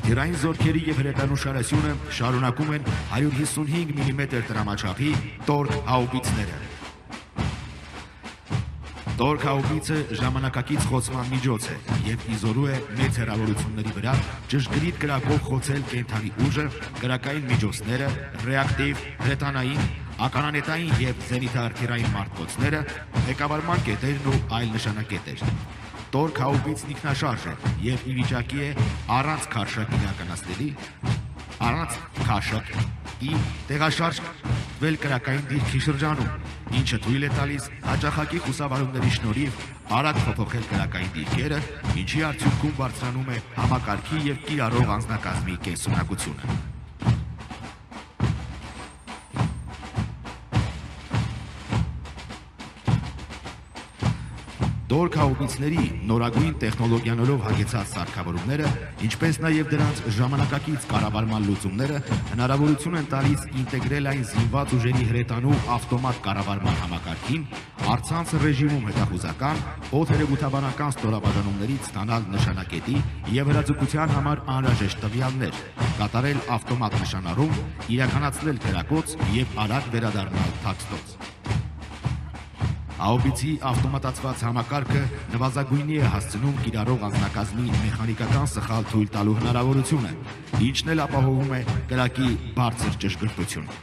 Տիրային զորքերի եւ հրետանուշարությունը շարունակում են 155 մմ տրամաչափի տորկ հաուբիցները։ Տորկ հաուբիցը ժամանակակից խոցման միջոց է եւ իզորու է մեծ հեռավորությունների վրա ճշգրիտ կրակով խոցել կենթանի ուժը, կրակային միջոցները, ռեակտիվ, հրետանային, ականանետային եւ զենիթաարթերային մարտկոցները, ղեկավարման կետերն ու այլ նշանակետեր։ Տորկ հաուբիցն ինքնաշարժ է եւ ի վիճակի է առանց քարշակի իրականացնելի, առանց քարշակի տեղաշարժ վել կրակային դիրքի շրջանում, ինչը թույլ է տալիս հաճախակի խուսավարումների շնորհիվ արագ փոփոխել կրակային դիրքերը, ինչի արդյունքում բարձրանում է համակարգի եւ կիրառող անձնակազմի կենսունակությունը։ Տորկ հաուբիցների նորագույն տեխնոլոգիաներով հագեցած սարքավորումները, ինչպես նաև դրանց ժամանակակից կառավարման լուծումները հնարավորություն են տալիս ինտեգրել այն զինված ուժերի հրետանու ավտոմատ կառավարման համակարգին, առցանց ռեժիմում հետախուզական, օդերևութաբանական ստորաբաժանումներից ստանալ նշանակետի եւ հրաձգության համար անհրաժեշտ տվյալներ, կատարել ավտոմատ նշանառում, իրականացնել կրակոց եւ արագ վերադառնալ թաքստոց։ Հաուբիցի ավտոմատացված համակարգը նվազագույնի է հասցնում կիրառող անձնակազմի մեխանիկական սխալ թույլ տալու հնարավորությունը, ինչն էլ ապահովում է կրակի բարձր ճշգրտություն։